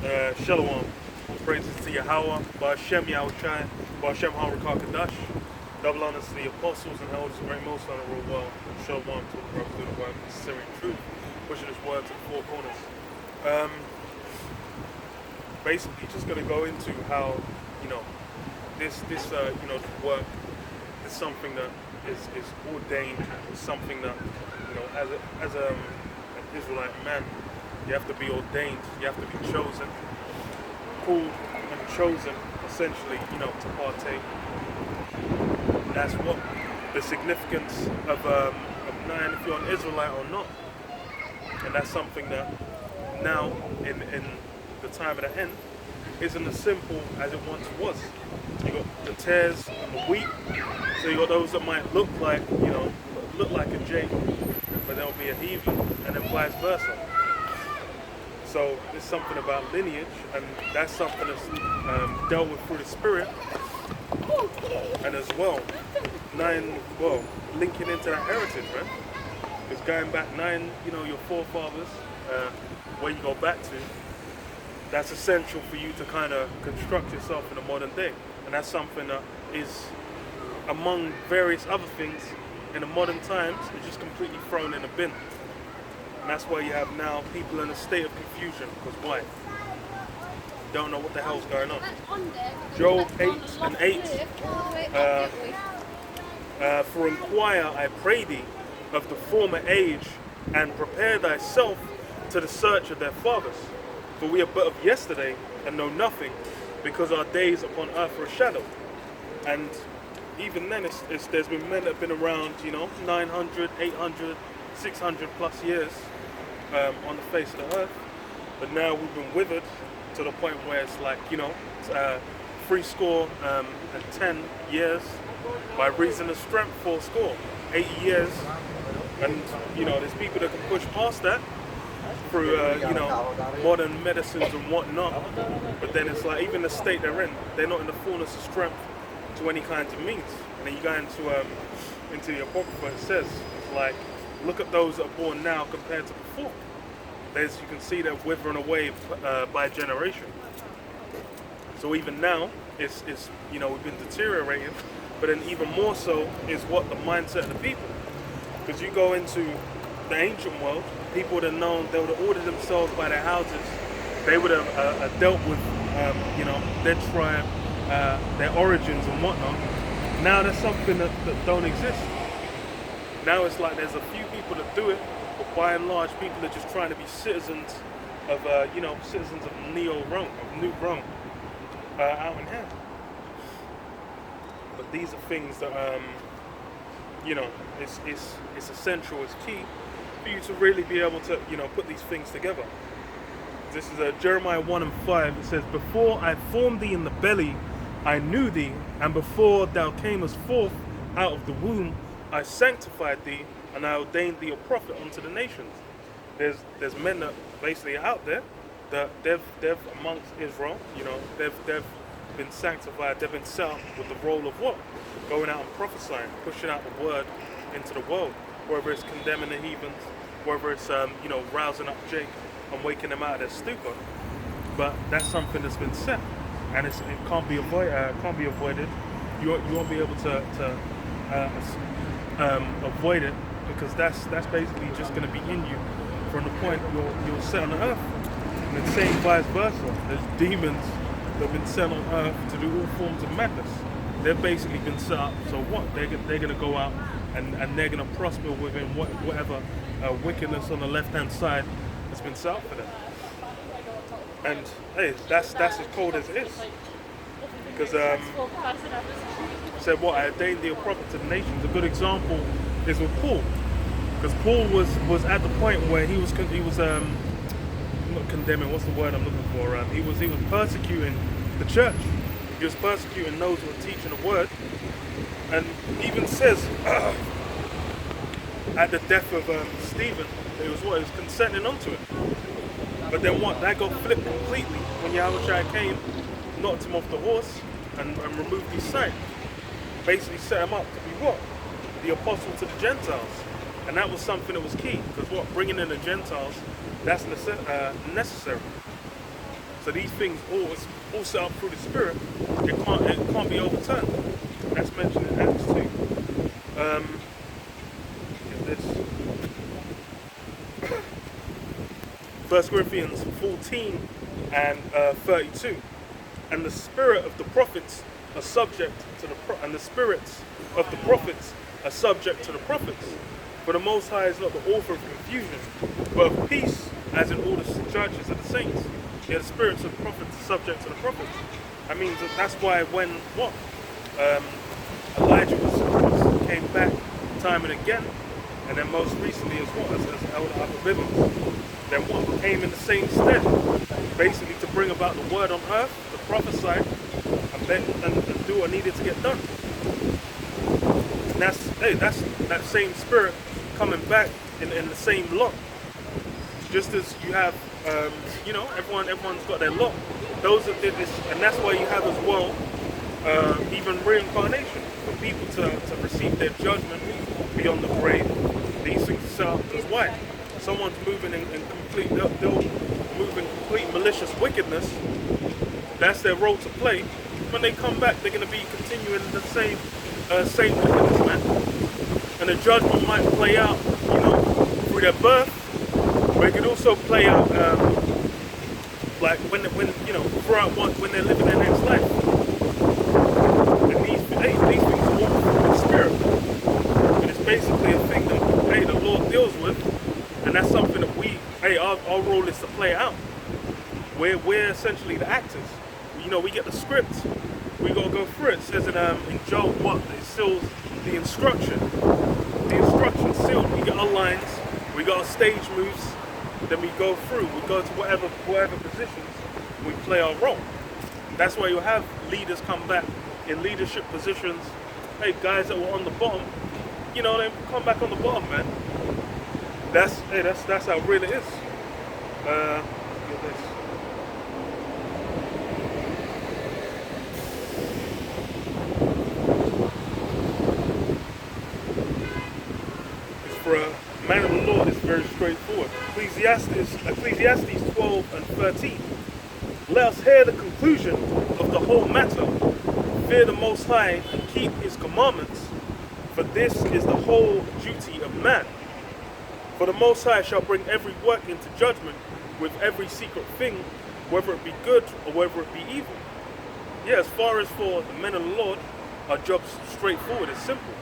Shalom. Praises to Yahweh, Ba'Shem Yahushai, Ba'Shem HaRakah Kadash. Double honors to the apostles and elders who reign most honorable well. Shalom to the brothers of the word, necessary truth, pushing his word to the four corners. Basically, just going to go into how, this work is something that is ordained, is something that, as an Israelite man, you have to be ordained, you have to be chosen, called and chosen, essentially, to partake. That's what the significance of knowing if you're an Israelite or not. And that's something that now, in the time of the end, isn't as simple as it once was. You got the tares and the wheat, so you got those that might look like a Jake, but they'll be a heathen, and then vice versa. So there's something about lineage, and that's something that's dealt with through the spirit, and as well, linking into that heritage, right? Because going back your forefathers, where you go back to, that's essential for you to kind of construct yourself in the modern day. And that's something that is, among various other things, in the modern times, is just completely thrown in a bin. And that's why you have now people in a state of confusion. Because why? Don't know what the hell's going on. Job 8:8. For inquire, I pray thee, of the former age, and prepare thyself to the search of their fathers. For we are but of yesterday, and know nothing, because our days upon earth are a shadow. And even then, there's been men that have been around, 900, 800, 600 plus years on the face of the earth. But now we've been withered to the point where it's like, 10 years by reason of strength, 80 years. And, there's people that can push past that through, modern medicines and whatnot. But then it's like, even the state they're in, they're not in the fullness of strength to any kinds of means. And then you go into the Apocrypha, it says, it's like, look at those that are born now compared to before. As you can see, they're withering away by generation. So even now, it's we've been deteriorating, but then even more so is what the mindset of the people. Because you go into the ancient world, people would have known, they would have ordered themselves by their houses, they would have dealt with, their tribe, their origins and whatnot. Now there's something that don't exist. Now it's like there's a few people that do it, but by and large, people are just trying to be citizens of, citizens of Neo-Rome, of New Rome, out in here. But these are things that, it's essential, it's key for you to really be able to, put these things together. This is Jeremiah 1:5. It says, before I formed thee in the belly, I knew thee, and before thou camest forth out of the womb, I sanctified thee, and I ordained thee a prophet unto the nations. There's men that basically are out there that they've amongst Israel, they've been sanctified, they've been set up with the role of what? Going out and prophesying, pushing out the word into the world, whether it's condemning the heathens, whether it's rousing up Jake and waking them out of their stupor. But that's something that's been set, and it can't be avoided. You won't be able to avoid it, because that's basically just going to be in you from the point you're set on the earth. And the same vice versa. There's demons that have been set on earth to do all forms of madness. They've basically been set up, so what? They're going to go out and they're going to prosper within whatever wickedness on the left-hand side has been set up for them. And hey, that's as cold as it is. Because said what? I ordained thee a prophet to the nations. A good example is with Paul. Because Paul was at the point where he was not condemning, what's the word I'm looking for? He was persecuting the church. He was persecuting those who were teaching the word, and even says at the death of Stephen, he was consenting unto it. But then what? That got flipped completely when Yahushua came, knocked him off the horse, and removed his sight. Basically set him up to be what? The apostle to the Gentiles. And that was something that was key, because what? Bringing in the Gentiles, that's necessary. So these things all set up through the Spirit. It can't be overturned. That's mentioned in Acts 2. Get this. 1 Corinthians 14 and 32. And the spirit of the prophets are subject to and the spirits of the prophets are subject to the prophets. For the Most High is not the author of confusion, but of peace, as in all the judges of the saints. Yeah, the spirits of the prophets are subject to the prophets. That means that's why when Elijah came back time and again, and then most recently as Elder Abba then what came in the same stead, basically to bring about the word on earth, to prophesy, and do what needed to get done. And that's that same spirit coming back in the same lot. Just as you have, everyone's got their lot. Those that did this, and that's why you have as well, even reincarnation, for people to receive their judgment beyond the grave. These things are set up as why. Someone's moving in complete, they'll move in complete malicious wickedness. That's their role to play. When they come back, they're going to be continuing the same wickedness, man. And the judgment might play out, through their birth, but it could also play out, like when they're living their next life. And these things are all from the Spirit. And it's basically a thing that, the Lord deals with. And that's something that our role is to play out. We're essentially the actors. We get the script. We got to go through it. It says in Job it seals the instruction. The instruction sealed. We get our lines. We got our stage moves. Then we go through. We go to whatever positions. We play our role. That's why you have leaders come back in leadership positions. Hey, guys that were on the bottom, they come back on the bottom, man. That's how it really is. Get this. For a man of the Lord, it's very straightforward. Ecclesiastes 12 and 13. Let us hear the conclusion of the whole matter. Fear the Most High and keep His commandments, for this is the whole duty of man. For the Most High shall bring every work into judgment with every secret thing, whether it be good or whether it be evil. Yeah, as far as for the men of the Lord, our job's straightforward, it's simple.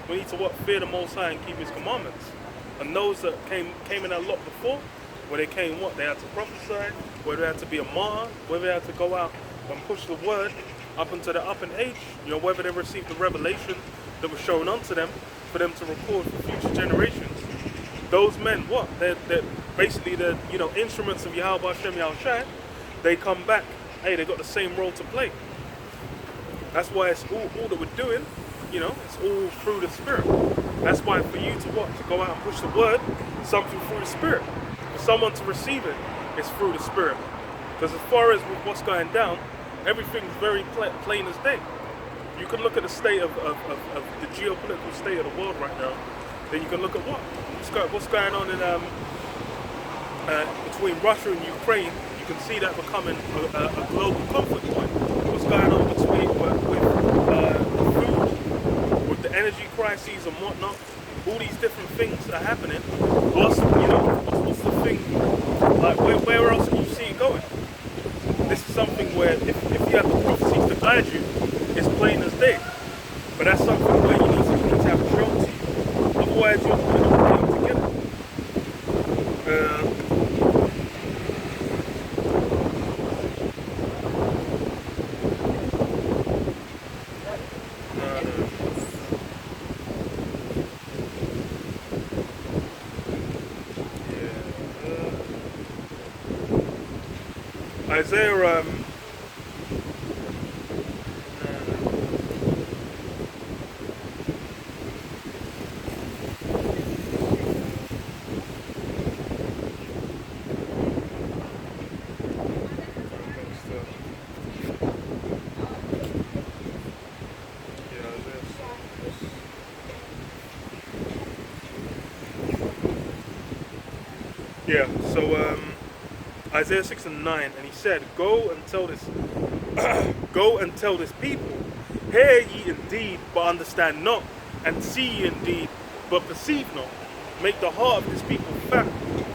We need to fear the Most High and keep His commandments. And those that came in that lot before, where they came they had to prophesy, where they had to be a martyr, where they had to go out and push the word up into the up in age, whether they received the revelation that was shown unto them for them to record for future generations. Those men, they're basically the instruments of Yahweh Hashem Yahushai. They come back, they got the same role to play. That's why it's all that we're doing, it's all through the Spirit. That's why for you to go out and push the word, something through the Spirit. For someone to receive it, it's through the Spirit. Because as far as with what's going down, everything's very plain as day. You can look at the state of the geopolitical state of the world right now. Then you can look at what's going on in between Russia and Ukraine. You can see that becoming a global conflict point. What's going on between with food, with the energy crises and whatnot. All these different things are happening. What's the thing? Like where else can you see it going? This is something where if you have the prophecies to guide you, it's plain as day. But that's something where you need to have control to you. Otherwise, you're not going to be able to get it. Isaiah, Isaiah 6 and 9, and he said, Go and tell this, go and tell this people, hear ye indeed, but understand not, and see ye indeed, but perceive not. Make the heart of this people fat,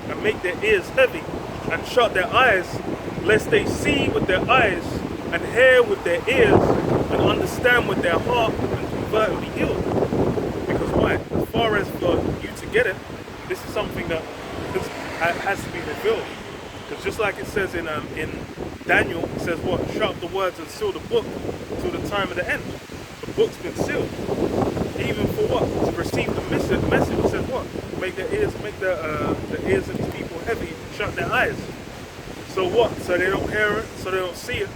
and make their ears heavy, and shut their eyes, lest they see with their eyes, and hear with their ears, and understand with their heart, and convert and be healed. Because why? As far as for you to get it, this is something that has to be revealed. Because just like it says in Daniel, it says what? Shut up the words and seal the book till the time of the end. The book's been sealed. Even for what? To receive the message. It says what? Make the ears of these people heavy, and shut their eyes. So what? So they don't hear it, so they don't see it,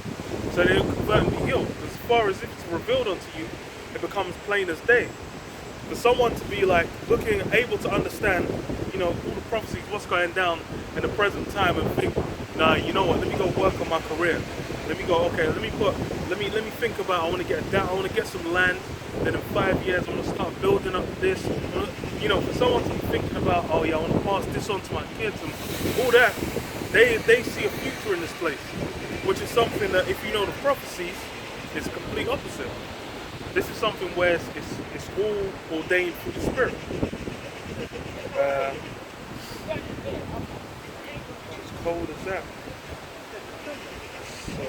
so they don't convert and be healed. As far as if it's revealed unto you, it becomes plain as day. For someone to be like looking, able to understand, all the prophecies, what's going down in the present time, and think, nah, you know what? Let me go work on my career. Let me go. Okay, let me think about. I want to get down. I want to get some land. Then in 5 years, I'm gonna start building up this. For someone to be thinking about, oh yeah, I want to pass this on to my kids and all that. They see a future in this place, which is something that, if you know the prophecies, is a complete opposite. This is something where it's all ordained through the Spirit. As cold as that. So,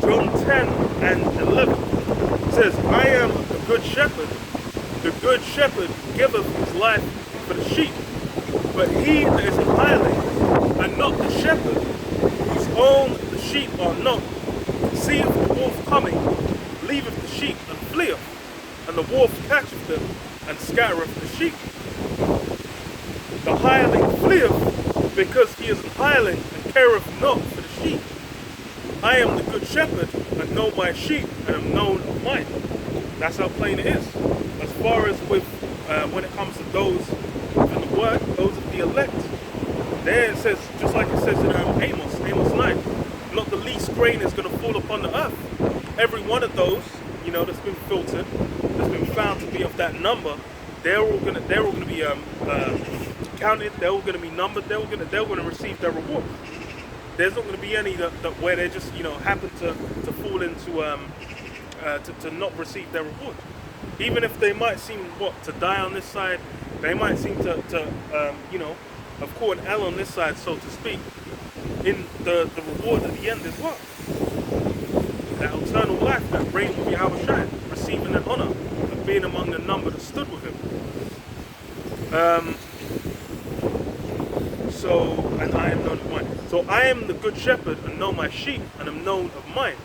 John 10 and 11 says, I am the good shepherd. The good shepherd giveth his life for the sheep. But he that is an hireling, and not the shepherd, whose own the sheep are not, seeth the wolf coming, leaveth the sheep and fleeth, and the wolf catcheth them, and scattereth the sheep. The hireling fleeth, because he is an hireling, and careth not for the sheep. I am the good shepherd, and know my sheep, and am known of mine. That's how plain it is. As far as with when it comes to those in the word, those of the elect, there it says, just like it says in Amos 9, not the least grain is going to fall upon the earth. Every one of those, that's been filtered, that's been found to be of that number, they're all going to be counted. They're all going to be numbered. They're going to receive their reward. There's not going to be any that where they just happen to fall into to not receive their reward. Even if they might seem to die on this side, they might seem to have caught an L on this side, so to speak. In the reward at the end is what? That eternal life, that reign with Yahweh Shai, receiving an honor of being among the number that stood with him. And I am known of mine. So I am the good shepherd, and know my sheep, and am known of mine.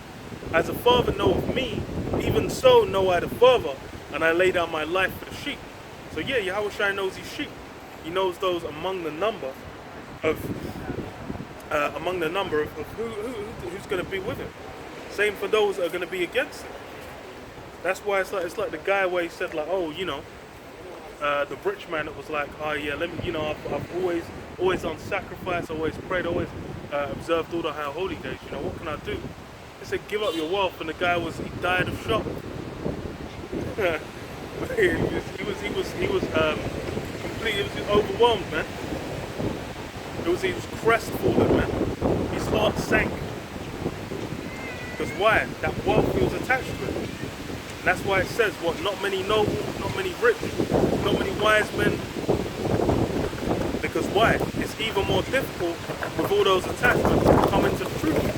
As the Father knoweth me, even so know I the Father, and I lay down my life for the sheep. So yeah, Yahweh Shai knows his sheep. He knows those among the number of who's going to be with him. Same for those that are going to be against him. That's why it's like the guy where he said like, the rich man that was like, oh yeah, let me, I've always done sacrifice, always prayed, always observed all the high holy days. What can I do? He said, give up your wealth, and the guy he died of shock. he was completely overwhelmed, man. He was crestfallen, man. His heart sank. Because why? That wealth he was attached to it. And that's why it says, not many noble, not many rich, not many wise men. Because why? It's even more difficult with all those attachments to come into the truth.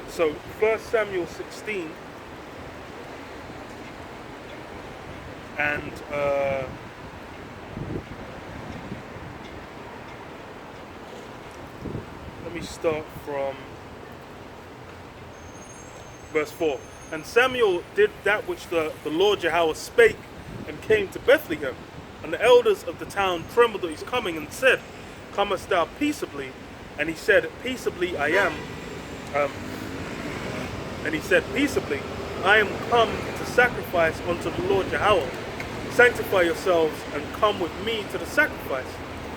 So 1 Samuel 16 and let me start from verse 4. And Samuel did that which the Lord Yahweh spake, and came to Bethlehem. And the elders of the town trembled at his coming and said, Comest thou peaceably? And he said, Peaceably I am. And he said, Peaceably, I am come to sacrifice unto the Lord Yahweh. Sanctify yourselves and come with me to the sacrifice.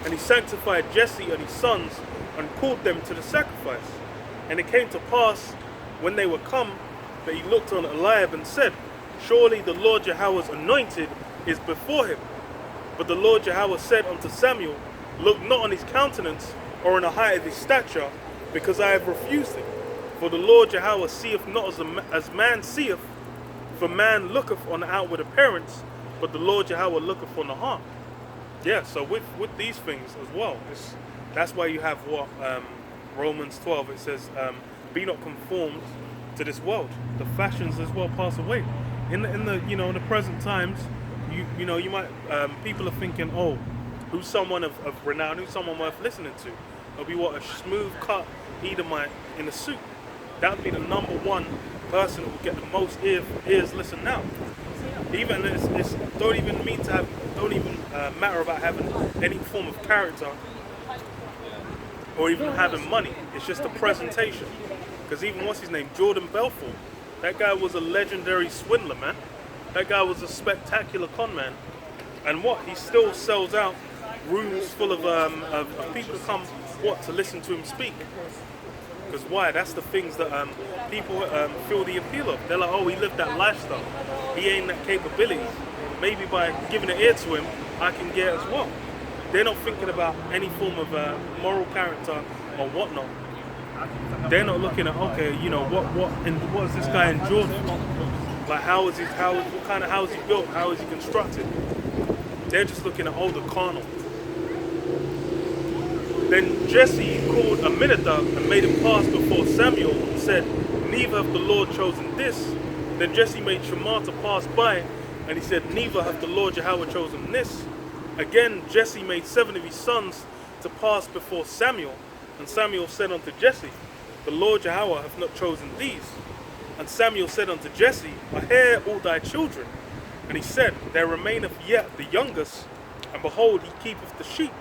And he sanctified Jesse and his sons and called them to the sacrifice. And it came to pass, when they were come, that he looked on Eliab and said, Surely the Lord Yahweh's anointed is before him. But the Lord Yahweh said unto Samuel, Look not on his countenance or on the height of his stature, because I have refused him. For the Lord Yahweh seeth not as man seeth, for man looketh on the outward appearance, but the Lord Yahweh looketh on the heart. Yeah, so with these things as well, that's why you have what Romans 12, it says, be not conformed to this world. The fashions as well pass away. In the present times, you might people are thinking, oh, who's someone of renown, who's someone worth listening to? It'll be what, a smooth cut Edomite in a suit. That would be the number one person who will get the most ears listen now. Even it's don't even matter about having any form of character or even having money. It's just the presentation. Because even what's his name, Jordan Belfort, that guy was a legendary swindler, man. That guy was a spectacular con man. And what, he still sells out rooms full of people who come to listen to him speak. Because why? That's the things that people feel the appeal of. They're like, oh, he lived that lifestyle. He ain't that capability. Maybe by giving an ear to him, I can get as well. They're not thinking about any form of moral character or whatnot. They're not looking at, okay, what is this guy endured? Like, what kind of house he built? How is he constructed? They're just looking at, the carnal. Then Jesse called Aminadab and made him pass before Samuel and said, Neither hath the Lord chosen this. Then Jesse made Shammah to pass by, and he said, Neither hath the Lord Yahweh chosen this. Again Jesse made 7 of his sons to pass before Samuel, and Samuel said unto Jesse, The Lord Yahweh hath not chosen these. And Samuel said unto Jesse, I hear all thy children. And he said, There remaineth yet the youngest, and behold, he keepeth the sheep.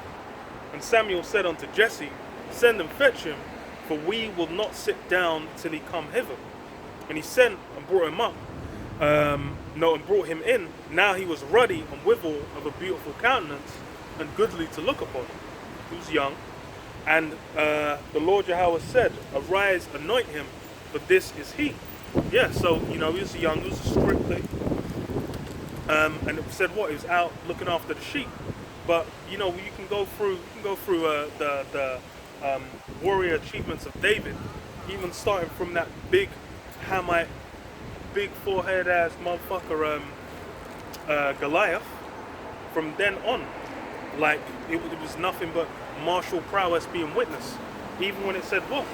And Samuel said unto Jesse, Send and fetch him, for we will not sit down till he come hither. And he sent and brought him up, and brought him in. Now he was ruddy and withal, of a beautiful countenance, and goodly to look upon. He was young. And the Lord Yahweh said, Arise, anoint him, for this is he. Yeah, so, he was young, he was a strictly. And it said what? He was out looking after the sheep. But, you can go through the warrior achievements of David, even starting from that big Hamite, big forehead ass motherfucker, Goliath. From then on, like, it was nothing but martial prowess being witnessed. Even when it said what?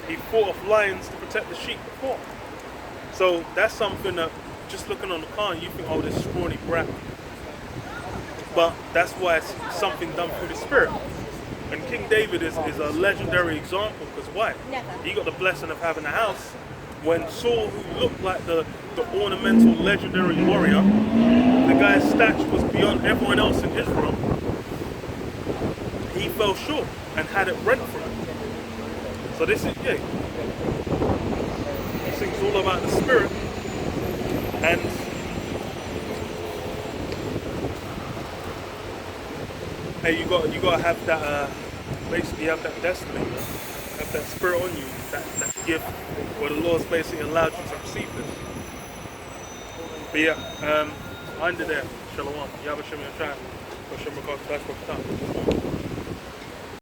He fought off lions to protect the sheep before. So that's something that, just looking on the car, you think, oh, this scrawny brat. But that's why it's something done through the Spirit. And King David is a legendary example, because why? He got the blessing of having a house when Saul, who looked like the ornamental legendary warrior, the guy's stature was beyond everyone else in Israel. He fell short and had it rent from him. So this thing's all about the Spirit. And hey, you gotta have that basically have that destiny, have that spirit on you, that gift where the Lord's basically allowed you to receive this. But yeah, under there, Shalom. Yabba Shem Yashai. Hashem Rakak Dash Wakatan.